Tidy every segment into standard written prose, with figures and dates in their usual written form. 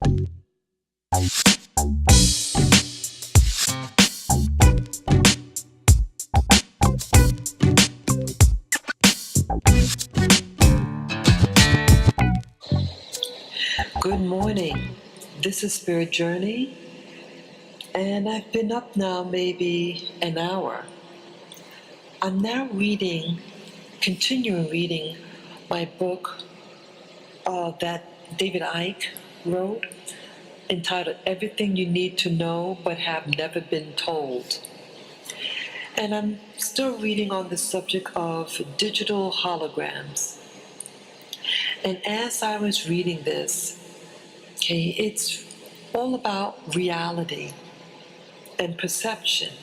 Good morning. This is Spirit Journey, and I've been up now maybe an hour. I'm now continuing reading my book that David Icke wrote, entitled Everything You Need to Know But Have Never Been Told. And I'm still reading on the subject of digital holograms. And as I was reading this, it's all about reality and perception.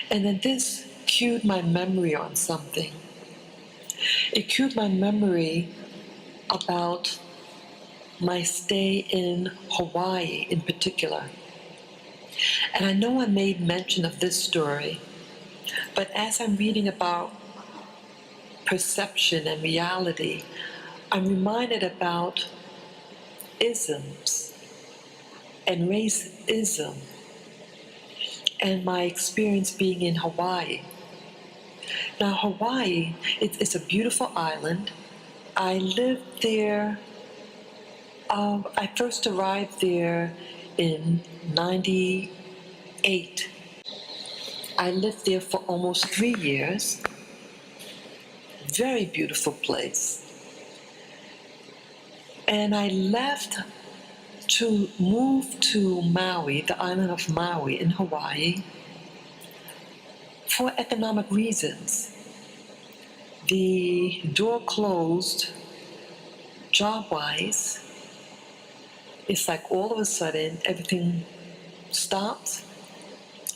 And then this cued my memory on something. It cued my memory about my stay in Hawaii in particular. And I know I made mention of this story, but as I'm reading about perception and reality, I'm reminded about isms and racism and my experience being in Hawaii. Now, Hawaii, it's a beautiful island. I lived there, I first arrived there in 98. I lived there for almost 3 years. Very beautiful place. And I left to move to Maui, the island of Maui in Hawaii, for economic reasons. The door closed job-wise. It's like all of a sudden everything stopped.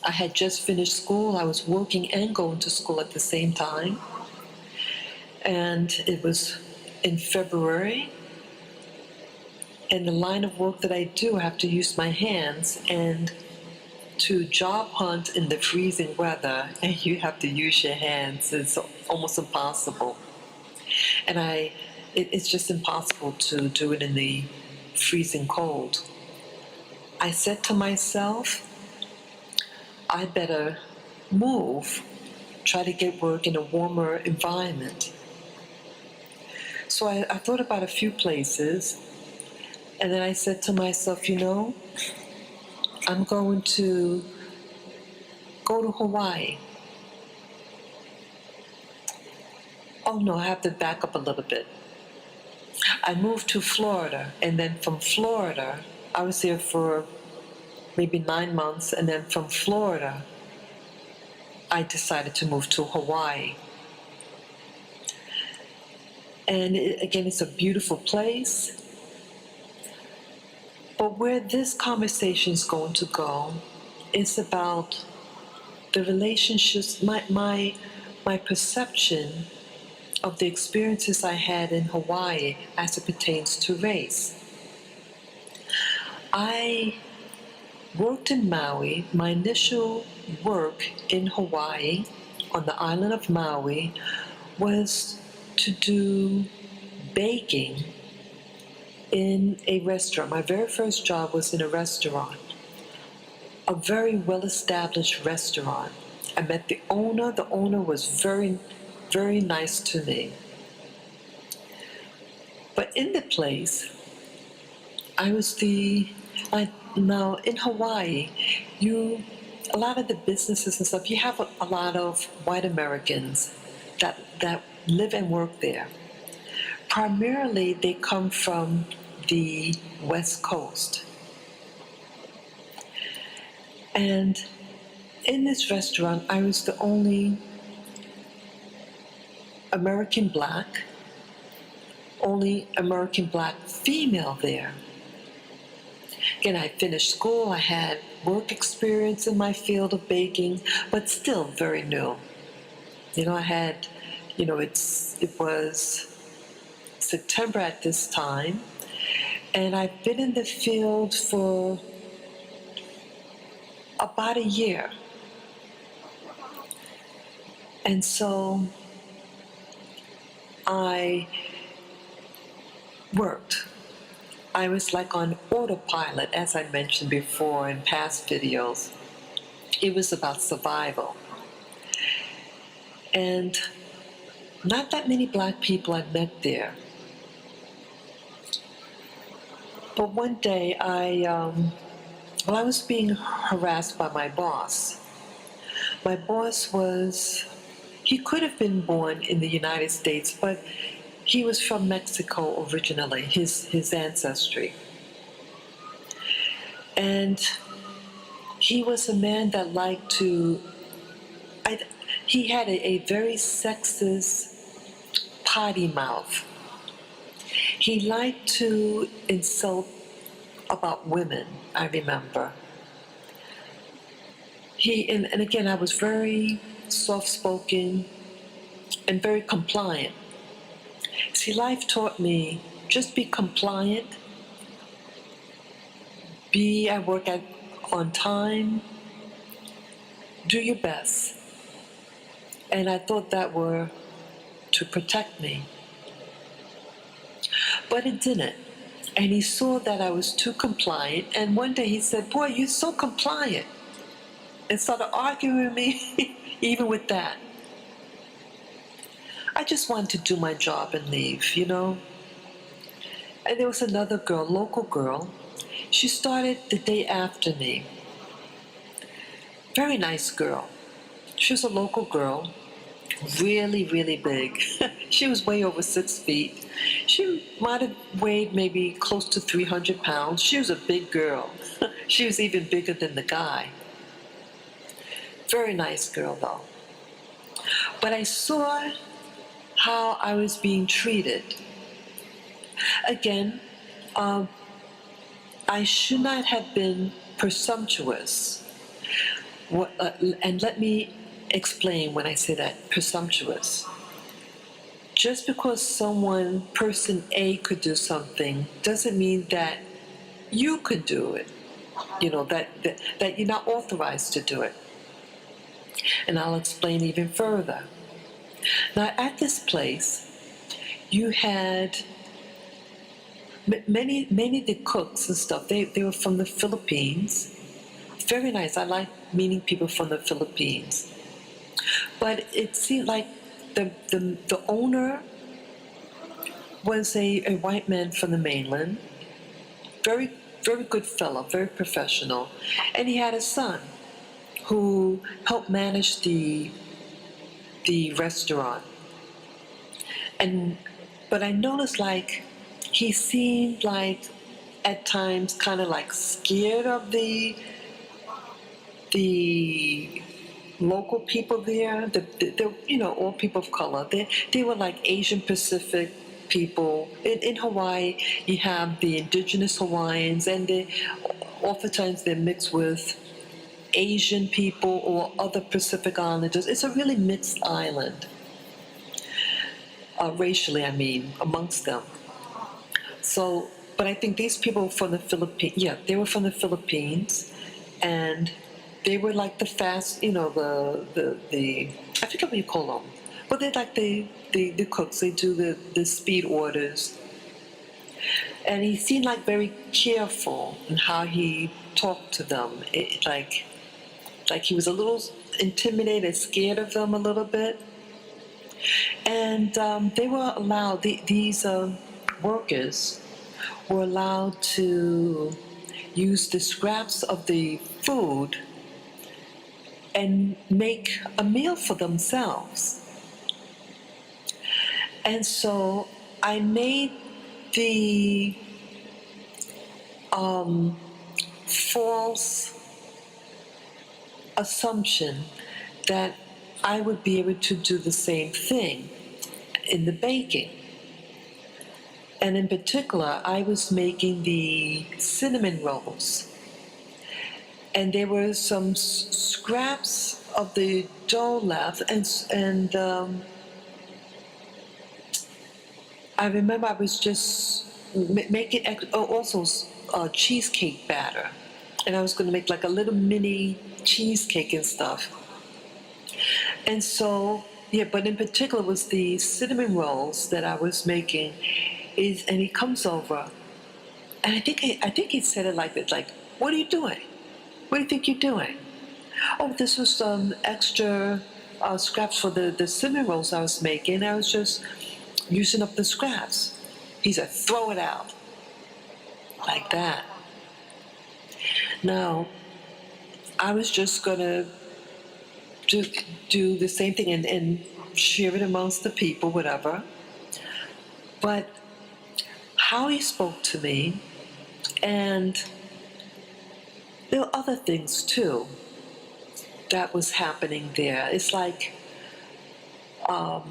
I had just finished school. I was working and going to school at the same time. And it was in February. And the line of work that I do, I have to use my hands. And to job hunt in the freezing weather, and you have to use your hands, it's almost impossible. And it's just impossible to do it in the freezing cold. I said to myself, I better move, try to get work in a warmer environment. So I thought about a few places, and then I said to myself, I'm going to go to Hawaii. Oh no, I have to back up a little bit. I moved to Florida, and then from Florida, I was there for maybe 9 months, and then from Florida, I decided to move to Hawaii. And again, it's a beautiful place. But where this conversation is going to go is about the relationships, my perception of the experiences I had in Hawaii as it pertains to race. I worked in Maui. My initial work in Hawaii, on the island of Maui, was to do baking in a restaurant. My very first job was in a restaurant, a very well-established restaurant. I met the owner. The owner was very, very nice to me. But in the place, now in Hawaii, a lot of the businesses and stuff, you have a lot of white Americans that live and work there. Primarily, they come from the West Coast. And in this restaurant, I was the only American black female there. Again, I finished school, I had work experience in my field of baking, but still very new. It was September at this time, and I've been in the field for about a year. And so I worked. I was like on autopilot, as I mentioned before in past videos. It was about survival. And not that many black people I met there. But one day I was being harassed by my boss. My boss he could have been born in the United States, but he was from Mexico originally, his ancestry. And he was a man that liked to, I, he had a very sexist potty mouth. He liked to insult about women, I remember. And again, I was very soft-spoken and very compliant. See, life taught me just be compliant, be at work on time, do your best. And I thought that were to protect me. But it didn't. And he saw that I was too compliant. And one day he said, "Boy, you're so compliant." And started arguing with me, even with that. I just wanted to do my job and leave, you know? And there was another girl, local girl. She started the day after me. Very nice girl. She was a local girl, really, really big. She was way over 6 feet. She might have weighed maybe close to 300 pounds. She was a big girl. She was even bigger than the guy. Very nice girl, though. But I saw how I was being treated. Again, I should not have been presumptuous. And let me explain when I say that, presumptuous. Just because person A could do something, doesn't mean that you could do it. You know, that you're not authorized to do it. And I'll explain even further. Now, at this place, you had many of the cooks and stuff. They were from the Philippines. Very nice. I like meeting people from the Philippines. But it seemed like the owner was a white man from the mainland. Very, very good fellow, very professional. And he had a son who helped manage the restaurant. But I noticed like he seemed like at times kind of like scared of the local people there. The you know, all people of color. They were like Asian Pacific people. In Hawaii, you have the indigenous Hawaiians, and oftentimes they're mixed with Asian people or other Pacific Islanders. It's a really mixed island, racially, I mean, amongst them. So, but I think these people were from the Philippines. Yeah, they were from the Philippines, and they were like the fast, you know, the I forget what you call them, but they're like the cooks. They do the speed orders, and he seemed like very careful in how he talked to them. Like he was a little intimidated, scared of them a little bit. And they were allowed, these workers were allowed to use the scraps of the food and make a meal for themselves. And so I made the false assumption that I would be able to do the same thing in the baking. And in particular, I was making the cinnamon rolls. And there were some scraps of the dough left, and I remember I was just making also cheesecake batter, and I was going to make like a little mini cheesecake and stuff. And so, yeah, but in particular was the cinnamon rolls that I was making. And he comes over And I think he said it like this, like, "What are you doing? What do you think you're doing?" "Oh, this was some extra scraps for the cinnamon rolls I was making. I was just using up the scraps." He said, "Throw it out," like that. Now, I was just gonna do do the same thing and share it amongst the people, whatever. But how he spoke to me, and there were other things too that was happening there. It's like um,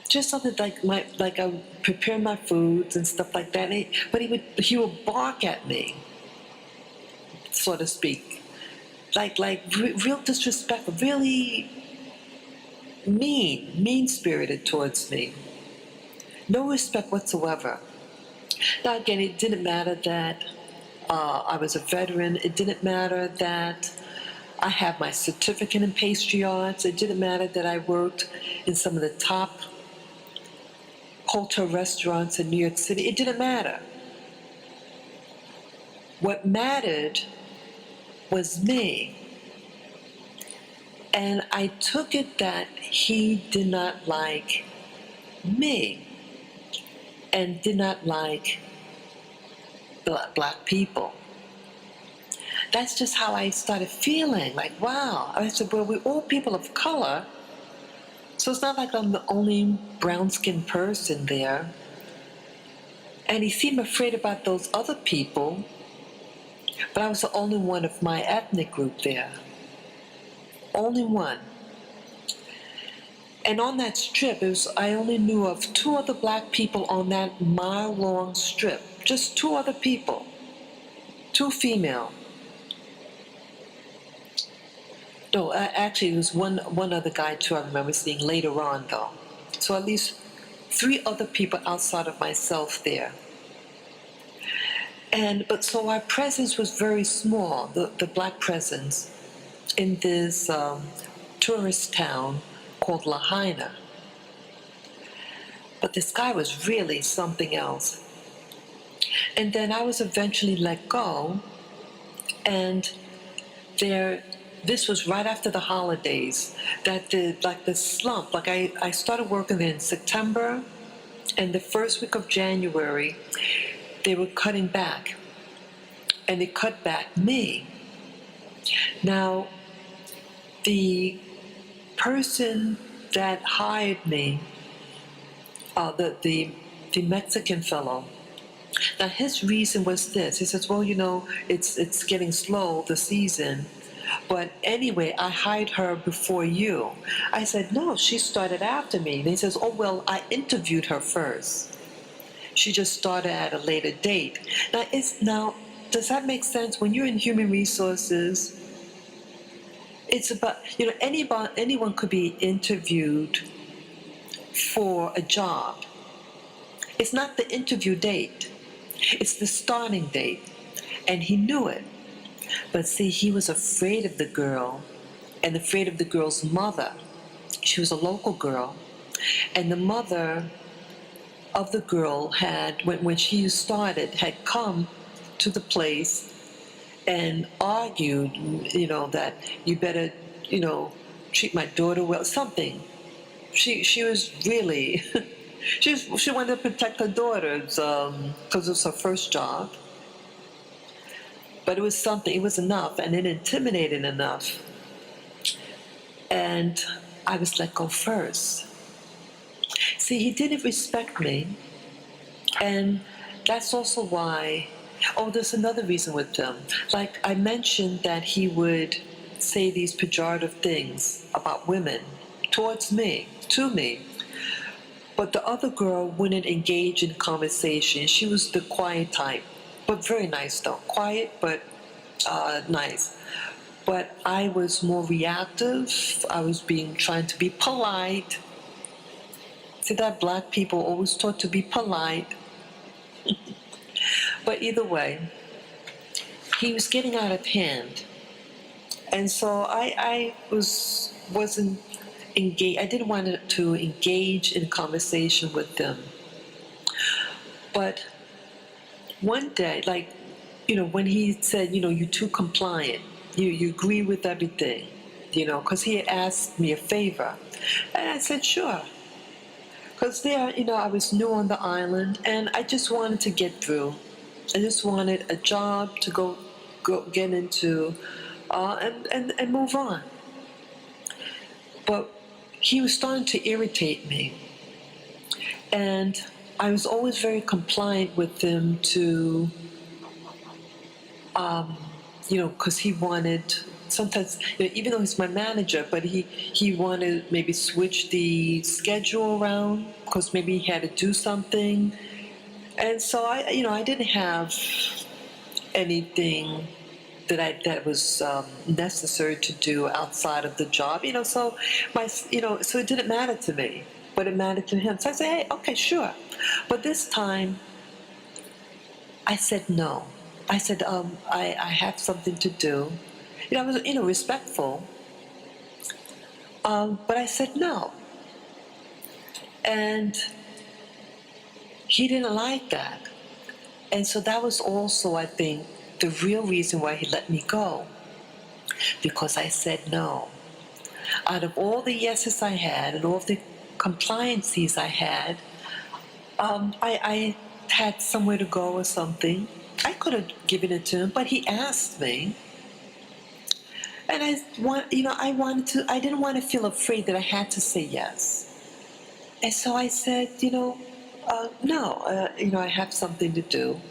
just something like I would prepare my foods and stuff like that. But he would bark at me, so to speak, like real disrespectful, really mean spirited towards me. No respect whatsoever. Now again, it didn't matter that I was a veteran. It didn't matter that I have my certificate in pastry arts. It didn't matter that I worked in some of the top hotel restaurants in New York City. It didn't matter. What mattered was me. And I took it that he did not like me and did not like black people. That's just how I started feeling. Like, wow. I said, well, we're all people of color. So it's not like I'm the only brown skinned person there. And he seemed afraid about those other people, but I was the only one of my ethnic group there. Only one. And on that strip, I only knew of two other black people on that mile-long strip. Just two other people. Two female. No, actually, it was one other guy, too, I remember seeing later on, though. So at least three other people outside of myself there. But so our presence was very small, the black presence, in this tourist town called Lahaina. But this guy was really something else. And then I was eventually let go, and this was right after the holidays, that the slump, like I started working in September, and the first week of January, they were cutting back, and they cut back me. Now, the person that hired me, the Mexican fellow, now his reason was this. He says, well, it's getting slow, the season. But anyway, I hired her before you. I said, no, she started after me. And he says, oh, well, I interviewed her first. She just started at a later date. Now, does that make sense? When you're in human resources, it's about, anyone could be interviewed for a job. It's not the interview date. It's the starting date. And he knew it. But see, he was afraid of the girl and afraid of the girl's mother. She was a local girl. And the mother of the girl when she started, had come to the place and argued, that you better, treat my daughter well, something. She was really, she wanted to protect her daughters because it was her first job. But it was something, it was enough, and it intimidated enough. And I was let go first. See, he didn't respect me. And that's also why, there's another reason with them. Like I mentioned that he would say these pejorative things about women towards me, to me. But the other girl wouldn't engage in conversation. She was the quiet type, but very nice though. Quiet, but nice. But I was more reactive. I was trying to be polite. See that black people always taught to be polite. But either way, he was getting out of hand. And so I wasn't engaged. I didn't want to engage in conversation with them. But One day, like, when he said, you're too compliant, you agree with everything, because he had asked me a favor. And I said, sure. Because there, I was new on the island and I just wanted to get through. I just wanted a job to go get into and move on. But he was starting to irritate me. And I was always very compliant with him to, because he wanted sometimes, even though he's my manager, but he wanted maybe switch the schedule around because maybe he had to do something. And so I didn't have anything that was necessary to do outside of the job, So so it didn't matter to me, but it mattered to him. So I said, hey, okay, sure. But this time, I said no. I said, I have something to do. I was, respectful, but I said no. And he didn't like that. And so that was also, I think, the real reason why he let me go. Because I said no. Out of all the yeses I had and all the compliances I had, I had somewhere to go or something. I could have given it to him, but he asked me. And I didn't want to feel afraid that I had to say yes. And so I said, no, I have something to do.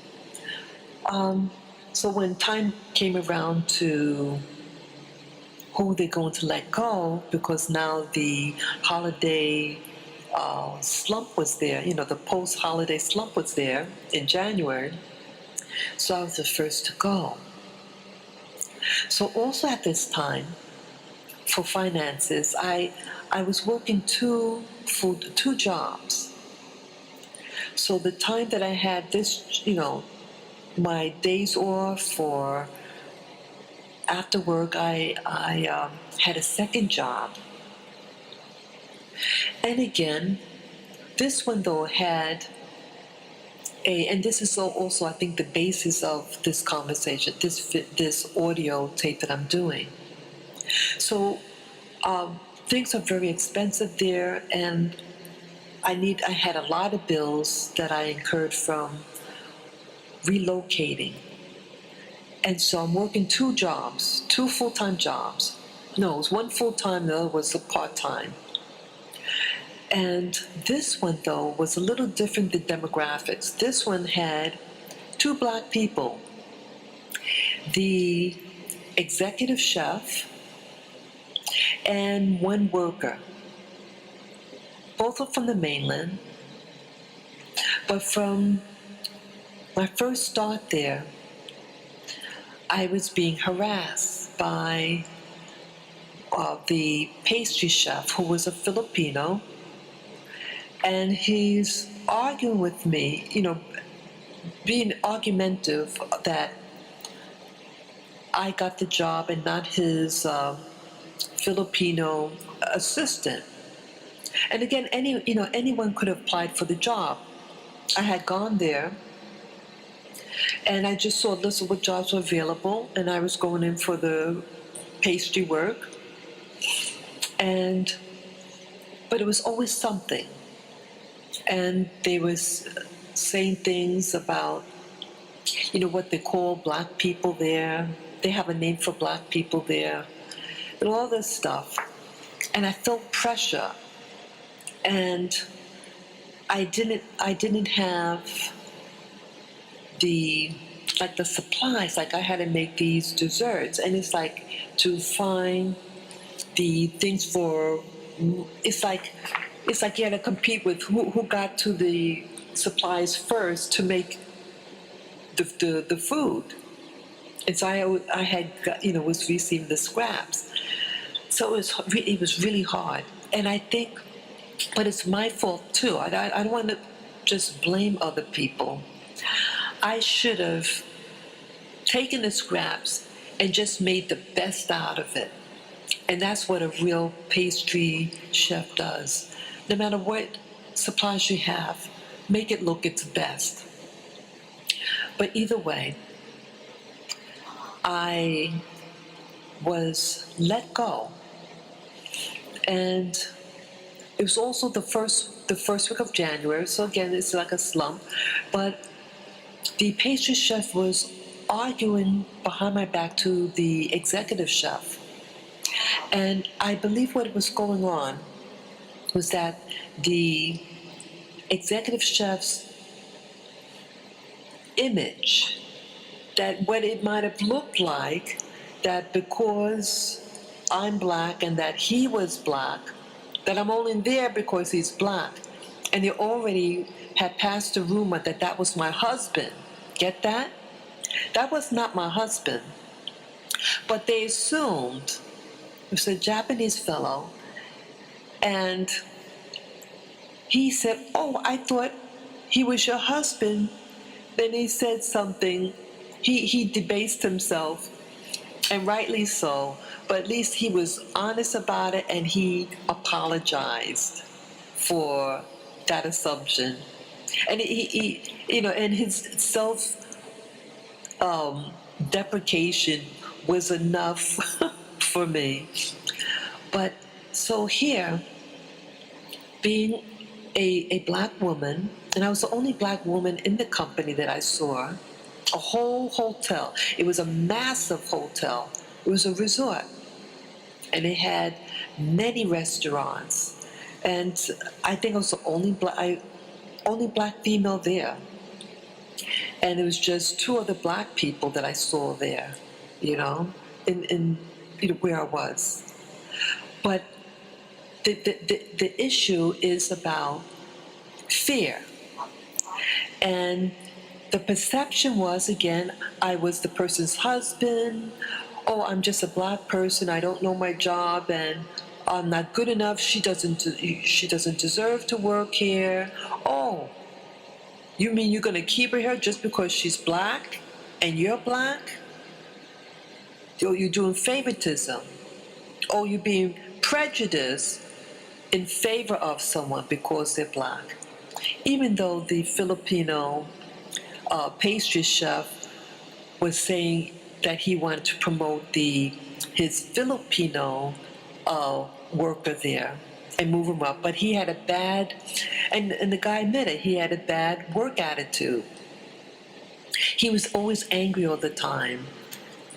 So when time came around to who they're going to let go, because now the holiday slump was there, the post-holiday slump was there in January. So I was the first to go. So also at this time, for finances, I was working two jobs. So the time that I had this, my days off or after work, I had a second job. And again, this one though had and this is also I think the basis of this conversation, this audio tape that I'm doing. So things are very expensive there, and I had a lot of bills that I incurred from relocating. And so I'm working two jobs, two full-time jobs. No, it was one full-time, the other was a part-time. And this one, though, was a little different than demographics. This one had two black people, the executive chef and one worker. Both are from the mainland. But from my first start there, I was being harassed by the pastry chef, who was a Filipino, and he's arguing with me, being argumentative that I got the job and not his Filipino assistant. And again, anyone could have applied for the job. I had gone there, and I just saw a list of what jobs were available, and I was going in for the pastry work. But it was always something. And they was saying things about, what they call black people there. They have a name for black people there, and all this stuff. And I felt pressure, and I didn't have the supplies. Like I had to make these desserts, and it's like to find the things for. It's like you had to compete with who got to the supplies first to make the food. And so I had was receiving the scraps. So it was really hard. And I think, but it's my fault too. I don't want to just blame other people. I should have taken the scraps and just made the best out of it. And that's what a real pastry chef does. No matter what supplies you have, make it look its best. But either way, I was let go, and it was also the first week of January. So again, it's like a slump. But the pastry chef was arguing behind my back to the executive chef, and I believe what was going on was that the executive chef's image, that what it might have looked like, that because I'm black and that he was black, that I'm only there because he's black. And they already had passed the rumor that that was my husband. Get that? That was not my husband. But they assumed it was a Japanese fellow, and he said, "Oh, I thought he was your husband." Then he said something. He debased himself, and rightly so. But at least he was honest about it, and he apologized for that assumption. And and his self deprecation was enough for me. But so here, being a black woman, and I was the only black woman in the company that I saw, a whole hotel. It was a massive hotel. It was a resort, and it had many restaurants. And I think I was the only black female there. And it was just two other black people that I saw there, you know, in where I was. But the issue is about fear. And the perception was, again, I was the person's husband. Oh, I'm just a black person. I don't know my job, and I'm not good enough. She doesn't deserve to work here. Oh, you mean you're going to keep her here just because she's black and you're black? You're doing favoritism. Oh, you're being prejudiced in favor of someone because they're black. Even though the Filipino pastry chef was saying that he wanted to promote his Filipino worker there and move him up, but he had a bad, and the guy admitted he had a bad work attitude. He was always angry all the time,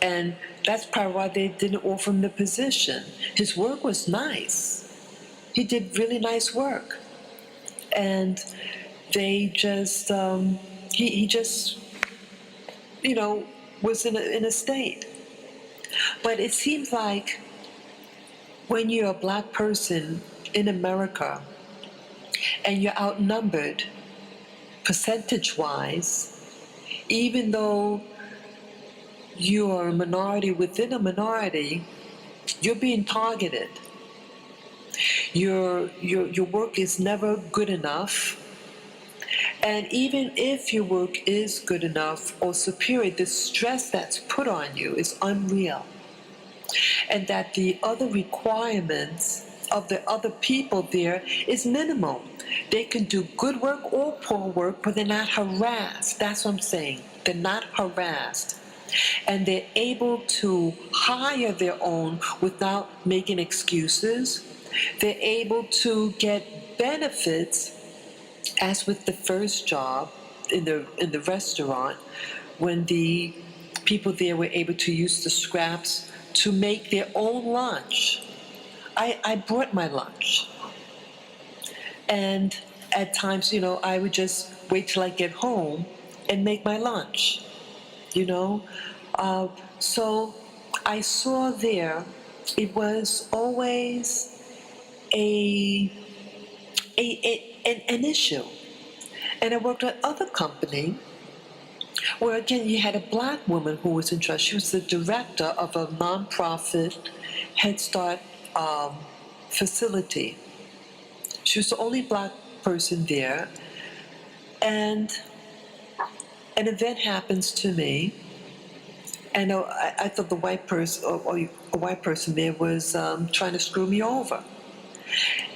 and that's probably why they didn't offer him the position. His work was nice. He did really nice work, and they just he just was in a state. But it seems like when you're a black person in America and you're outnumbered percentage-wise, even though you are a minority within a minority, you're being targeted. Your work is never good enough. And even if your work is good enough or superior, the stress that's put on you is unreal. And that the other requirements of the other people there is minimal. They can do good work or poor work, but they're not harassed. That's what I'm saying. They're not harassed. And they're able to hire their own without making excuses. They're able to get benefits, as with the first job in the restaurant, when the people there were able to use the scraps to make their own lunch. I brought my lunch. And at times, I would just wait till I get home and make my lunch, you know. So I saw there, it was always an issue. And I worked at other company where, again, you had a black woman who was in charge. She was the director of a nonprofit Head Start facility. She was the only black person there. And an event happens to me, and I thought the white person, or a white person there, was trying to screw me over.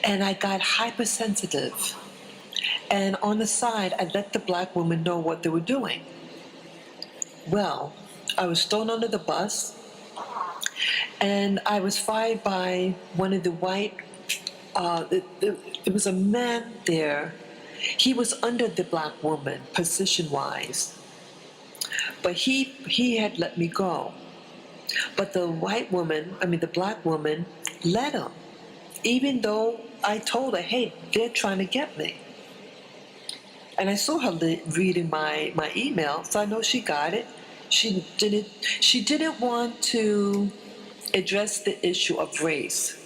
And I got hypersensitive. And on the side, I let the black woman know what they were doing. Well, I was thrown under the bus, and I was fired by one of the white. There was a man there. He was under the black woman, position-wise, but he had let me go. But the white woman, I mean the black woman, let him, even though I told her, "Hey, they're trying to get me." And I saw her reading my email, so I know she got it. She didn't want to address the issue of race.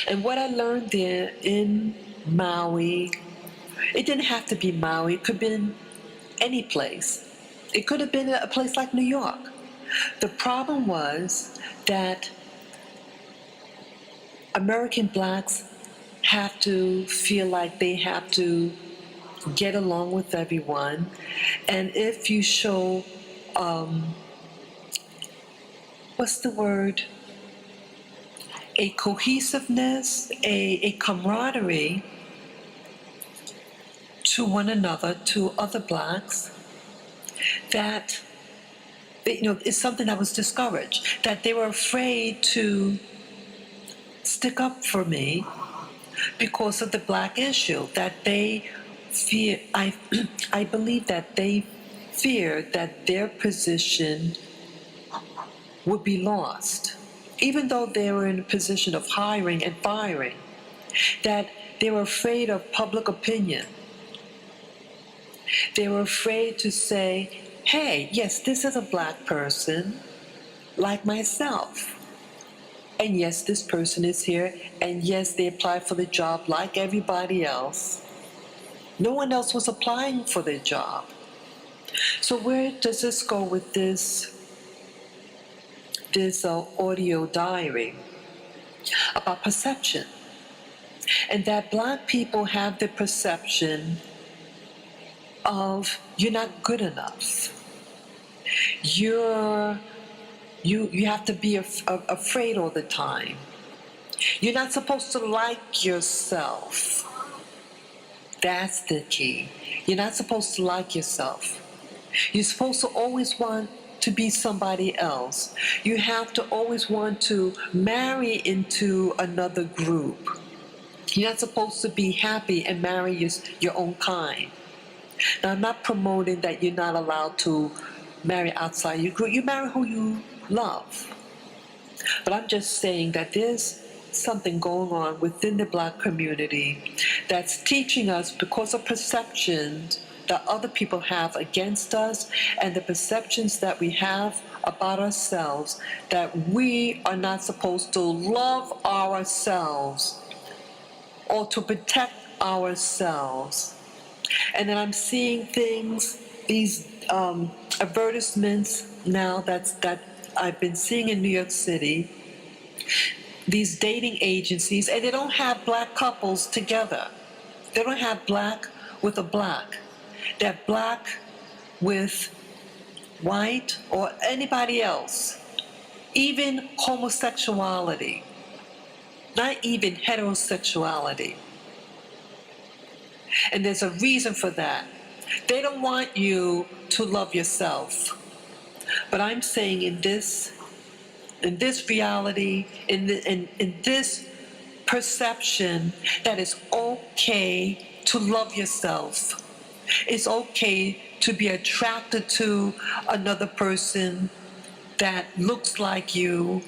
And what I learned there in Maui, it didn't have to be Maui, it could have been any place. It could have been a place like New York. The problem was that American blacks have to feel like they have to get along with everyone. And if you show, what's the word? A cohesiveness, a camaraderie to one another, to other blacks, that it's something that was discouraged, that they were afraid to stick up for me because of the black issue, that they fear, I believe that they feared that their position would be lost, even though they were in a position of hiring and firing, that they were afraid of public opinion. They were afraid to say, "Hey, yes, this is a black person like myself. And yes, this person is here. And yes, they applied for the job like everybody else." No one else was applying for the job. So where does this go with this audio diary about perception? And that black people have the perception of you're not good enough. You have to be afraid all the time. You're not supposed to like yourself. That's the key. You're not supposed to like yourself. You're supposed to always want to be somebody else. You have to always want to marry into another group. You're not supposed to be happy and marry your own kind. Now, I'm not promoting that you're not allowed to marry outside your group. You marry who you love. But I'm just saying that there's something going on within the black community that's teaching us, because of perceptions that other people have against us and the perceptions that we have about ourselves, that we are not supposed to love ourselves or to protect ourselves. And then I'm seeing things, these advertisements now that I've been seeing in New York City, these dating agencies, and they don't have black couples together. They don't have black with a black. They have black with white or anybody else. Even homosexuality, not even heterosexuality. And there's a reason for that. They don't want you to love yourself. But I'm saying in this reality, in this perception, that it's okay to love yourself. It's okay to be attracted to another person that looks like you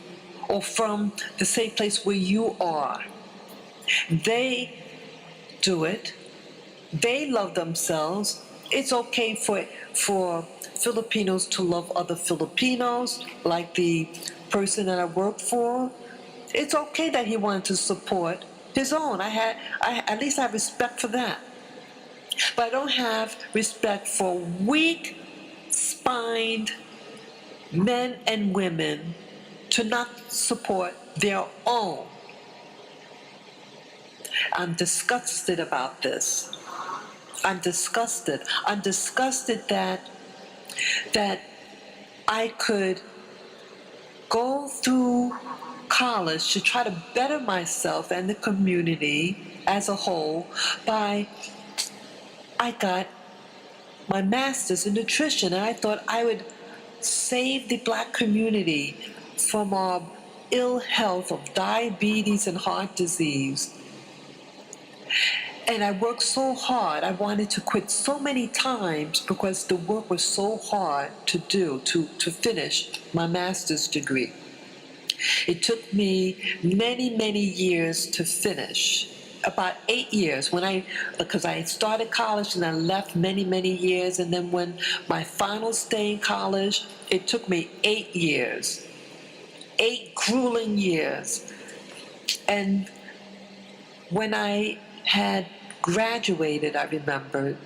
or from the same place where you are. They do it. They love themselves. It's okay for Filipinos to love other Filipinos, like the person that I work for. It's okay that he wanted to support his own. At least I have respect for that. But I don't have respect for weak-spined men and women to not support their own. I'm disgusted about this. I'm disgusted. I'm disgusted that I could go through college to try to better myself and the community as a whole I got my master's in nutrition, and I thought I would save the black community from our ill health of diabetes and heart disease. And I worked so hard. I wanted to quit so many times because the work was so hard to do, to finish my master's degree. It took me many, many years to finish. About 8 years because I started college and I left many, many years. And then when my final stay in college, it took me 8 years, 8 grueling years. And when I had graduated, I remember,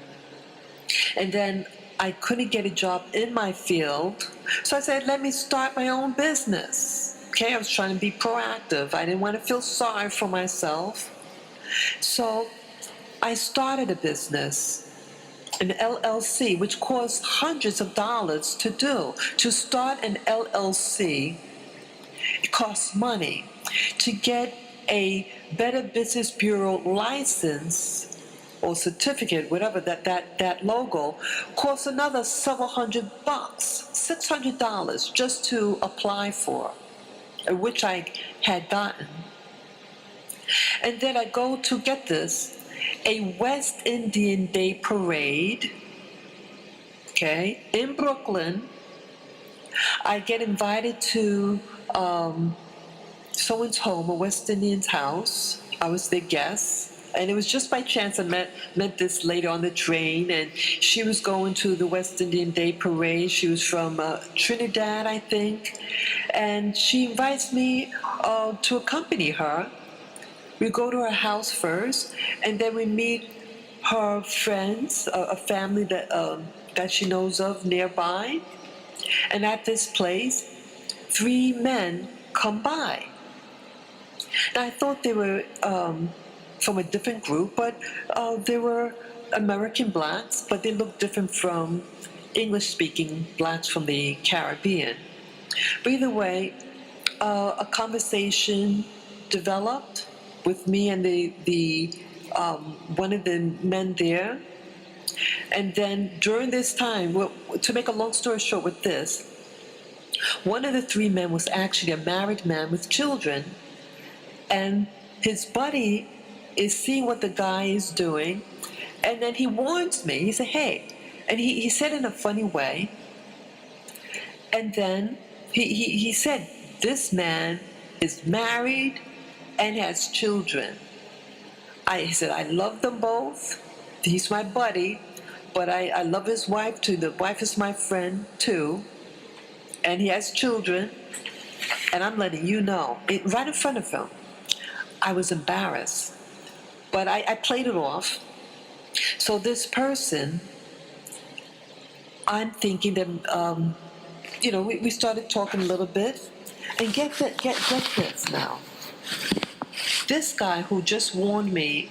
and then I couldn't get a job in my field. So I said, let me start my own business. Okay, I was trying to be proactive. I didn't want to feel sorry for myself. So I started a business, an LLC, which cost hundreds of dollars to do. To start an LLC, it costs money. To get a Better Business Bureau license or certificate, whatever, that logo, costs another several $100, $600 just to apply for, which I had gotten. And then I go to get this, a West Indian Day parade, okay, in Brooklyn. I get invited to someone's home, a West Indian's house. I was their guest. And it was just by chance I met this lady on the train, and she was going to the West Indian Day Parade. She was from Trinidad, I think. And she invites me to accompany her. We go to her house first, and then we meet her friends, a family that she knows of nearby. And at this place, 3 men come by. Now, I thought they were from a different group, but they were American blacks, but they looked different from English-speaking blacks from the Caribbean. But either way, a conversation developed with me and the one of the men there. And then during this time, well, to make a long story short with this, one of the 3 men was actually a married man with children, and his buddy is seeing what the guy is doing, and then he warns me. He said, hey, and he said in a funny way, and then he said, this man is married and has children. He said, I love them both. He's my buddy, but I love his wife too. The wife is my friend too. And he has children. And I'm letting you know, right in front of him. I was embarrassed. But I played it off. So this person, I'm thinking that, we started talking a little bit. And get this now. This guy who just warned me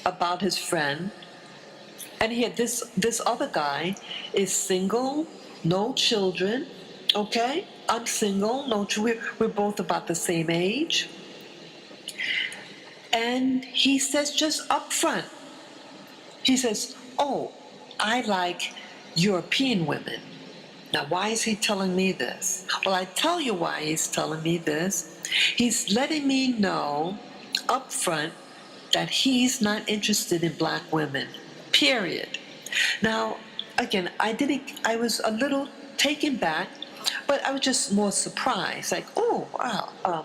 about his friend, and he had this other guy is single, no children, okay? I'm single, no children. We're both about the same age. And he says just up front, he says, oh, I like European women. Now, why is he telling me this? Well, I tell you why he's telling me this. He's letting me know up front that he's not interested in black women, period. Now, again, I was a little taken back, but I was just more surprised, like, oh, wow,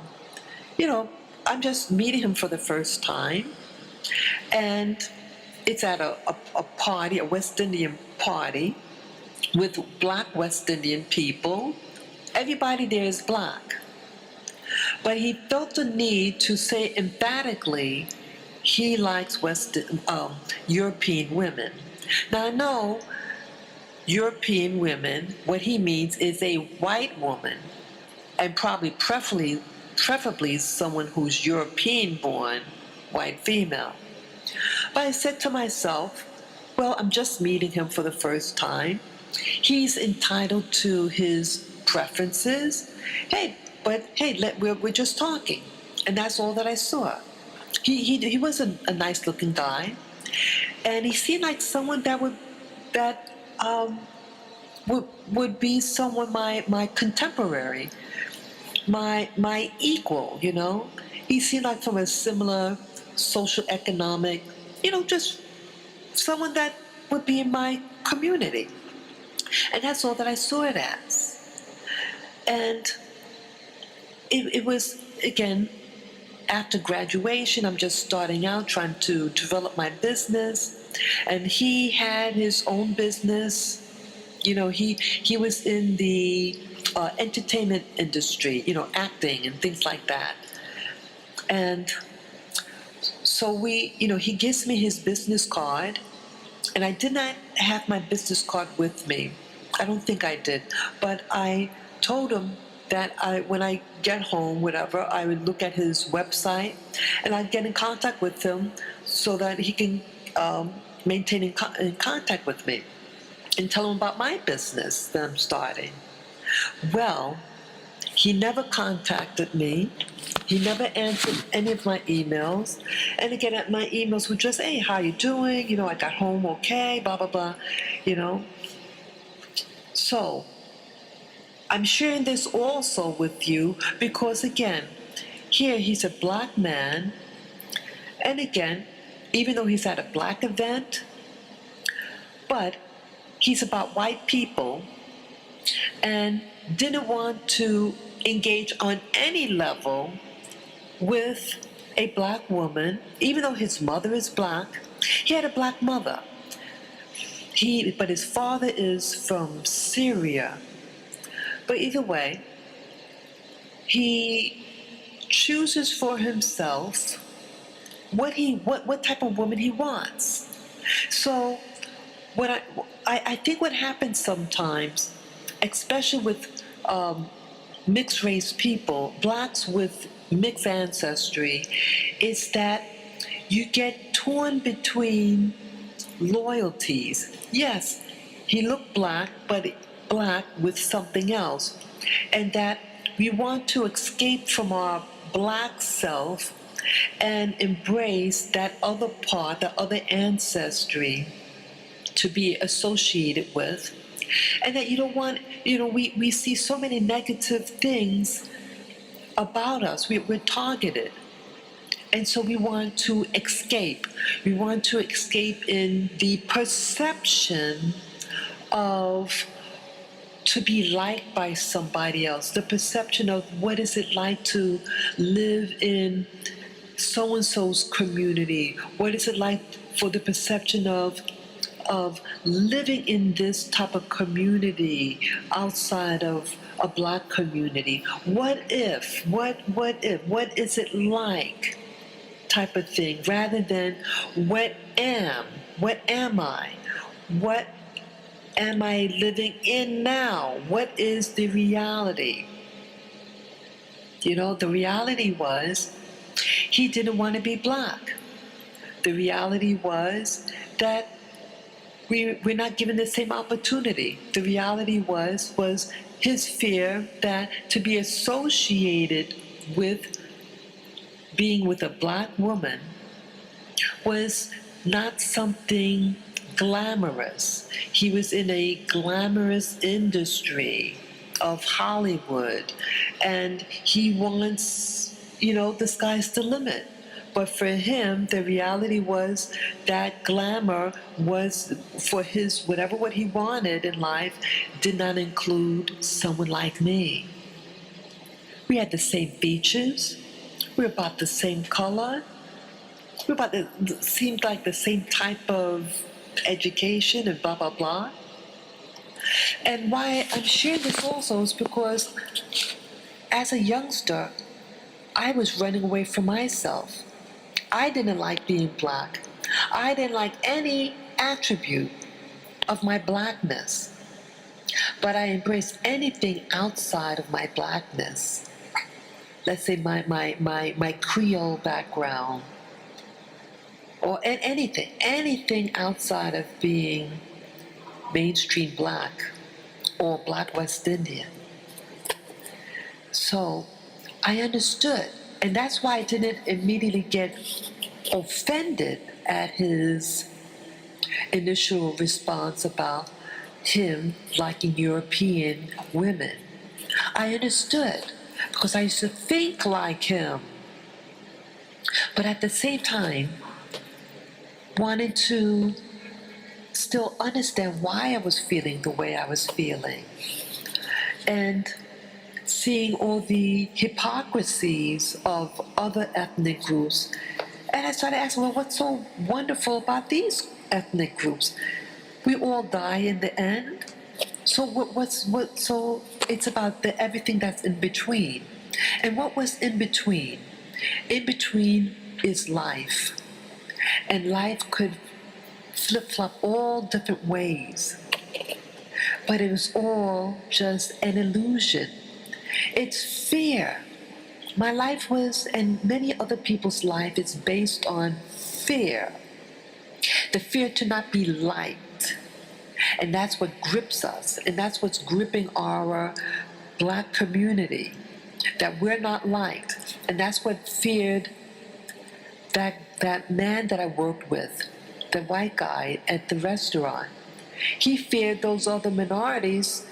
I'm just meeting him for the first time, and it's at a party, a West Indian party, with black West Indian people. Everybody there is black. But he felt the need to say emphatically he likes European women. Now I know European women, what he means is a white woman, and probably preferably someone who's European born, white female. But I said to myself, well, I'm just meeting him for the first time. He's entitled to his preferences. We're just talking. And that's all that I saw. He was a nice looking guy. And he seemed like someone that would be someone my contemporary, my equal, you know. He seemed like from a similar social economic, just someone that would be in my community. And that's all that I saw it as. And it was, again, after graduation, I'm just starting out trying to develop my business. And he had his own business. He was in the entertainment industry, acting and things like that. And so he gives me his business card, and I did not have my business card with me. I don't think I did, but I told him that when I get home, whatever, I would look at his website, and I'd get in contact with him so that he can maintain in contact with me and tell him about my business that I'm starting. Well, he never contacted me. He never answered any of my emails. And again, my emails were just, hey, how you doing? I got home okay, blah, blah, blah, you know. So I'm sharing this also with you because, again, here he's a black man. And again, even though he's at a black event, but he's about white people and didn't want to engage on any level with a black woman, even though his mother is black. He had a black mother. But his father is from Syria. But either way, he chooses for himself what type of woman he wants. So I think what happens sometimes, especially with mixed race people, blacks with mixed ancestry, is that you get torn between loyalties. Yes, he looked black, but black with something else. And that we want to escape from our black self and embrace that other part, that other ancestry to be associated with. And that you don't want, we see so many negative things about us. We're targeted. And so we want to escape. We want to escape in the perception of to be liked by somebody else, the perception of what is it like to live in so-and-so's community, what is it like for the perception of living in this type of community outside of a black community. What if, what is it like type of thing, rather than what am I, what am I living in now, what is the reality. The reality was he didn't want to be black. The reality was that we're not given the same opportunity. The reality was his fear that to be associated with being with a black woman was not something glamorous. He was in a glamorous industry of Hollywood, and he wants, the sky's the limit. But for him, the reality was that glamour was for his, what he wanted in life did not include someone like me. We had the same beaches. We were about the same color. We were seemed like the same type of education and blah, blah, blah. And why I'm sharing this also is because as a youngster, I was running away from myself. I didn't like being black. I didn't like any attribute of my blackness. But I embraced anything outside of my blackness. Let's say my Creole background. Or anything outside of being mainstream black or black West Indian. So I understood. And that's why I didn't immediately get offended at his initial response about him liking European women. I understood because I used to think like him, but at the same time, wanted to still understand why I was feeling the way I was feeling. And seeing all the hypocrisies of other ethnic groups. And I started asking, well, what's so wonderful about these ethnic groups? We all die in the end. So so it's about everything that's in between. And what was in between? In between is life. And life could flip-flop all different ways. But it was all just an illusion. It's fear. My life was, and many other people's life is based on fear. The fear to not be liked. And that's what grips us. And that's what's gripping our Black community. That we're not liked. And that's what feared that man that I worked with, the white guy at the restaurant. He feared those other minorities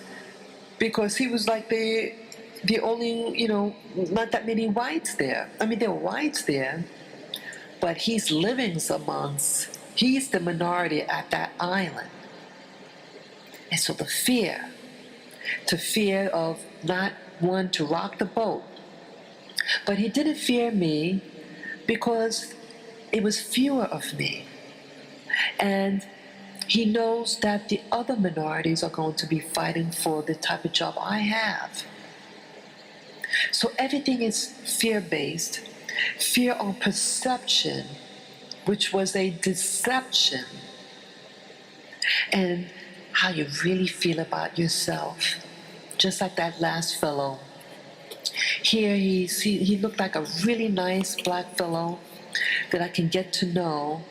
because he was like the only, not that many whites there. I mean, there were whites there, but he's the minority at that island. And so the fear of not one to rock the boat. But he didn't fear me because it was fewer of me. And he knows that the other minorities are going to be fighting for the type of job I have. So everything is fear-based, fear on perception, which was a deception, and how you really feel about yourself. Just like that last fellow. Here he looked like a really nice Black fellow that I can get to know.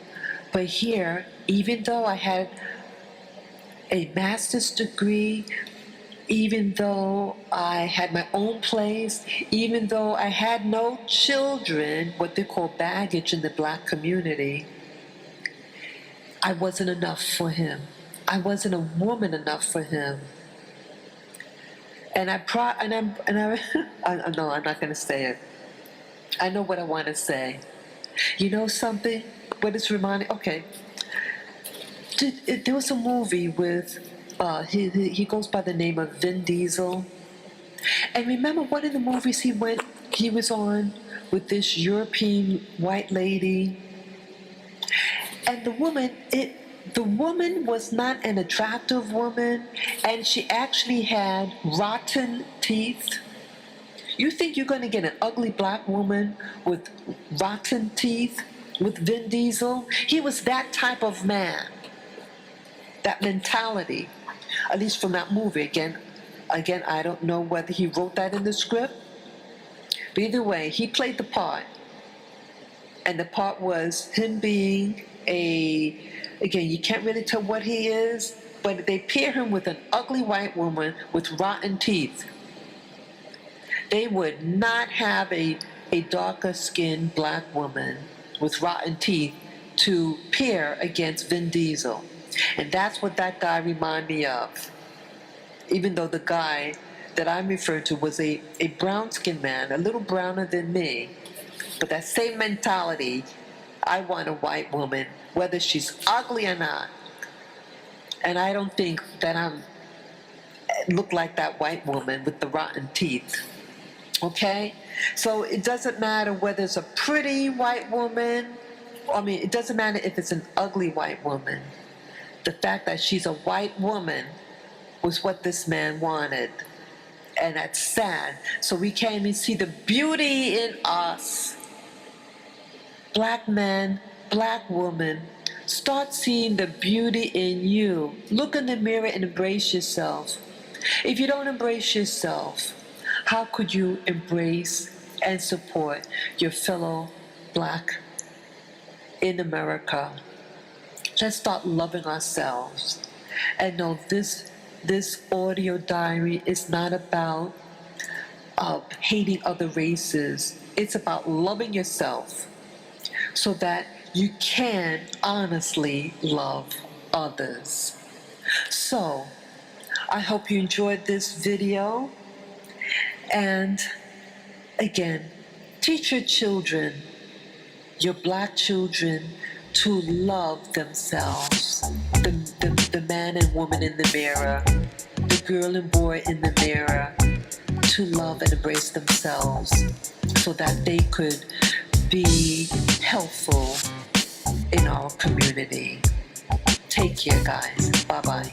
But here, even though I had a master's degree, even though I had my own place, even though I had no children, what they call baggage in the Black community, I wasn't enough for him. I wasn't a woman enough for him. And I'm no, I'm not going to say it. I know what I want to say. You know something? What it's reminding? Okay. There was a movie with, he goes by the name of Vin Diesel. And remember one of the movies he was on with this European white lady? And the woman was not an attractive woman, and she actually had rotten teeth. You think you're going to get an ugly Black woman with rotten teeth with Vin Diesel? He was that type of man. That mentality, at least from that movie. Again, I don't know whether he wrote that in the script. But either way, he played the part. And the part was him being again, you can't really tell what he is, but they pair him with an ugly white woman with rotten teeth. They would not have a darker skinned Black woman with rotten teeth to pair against Vin Diesel. And that's what that guy reminded me of. Even though the guy that I'm referring to was a brown-skinned man, a little browner than me. But that same mentality, I want a white woman, whether she's ugly or not. And I don't think that I look like that white woman with the rotten teeth. Okay? So it doesn't matter whether it's a pretty white woman. It doesn't matter if it's an ugly white woman. The fact that she's a white woman was what this man wanted. And that's sad. So we can't even see the beauty in us. Black man, Black woman, start seeing the beauty in you. Look in the mirror and embrace yourself. If you don't embrace yourself, how could you embrace and support your fellow Black in America? Let's start loving ourselves and know this audio diary is not about hating other races. It's about loving yourself so that you can honestly love others. So I hope you enjoyed this video. And again, teach your children, your black children, to love themselves. The man and woman in the mirror, the girl and boy in the mirror, to love and embrace themselves so that they could be helpful in our community. Take care, guys. Bye-bye.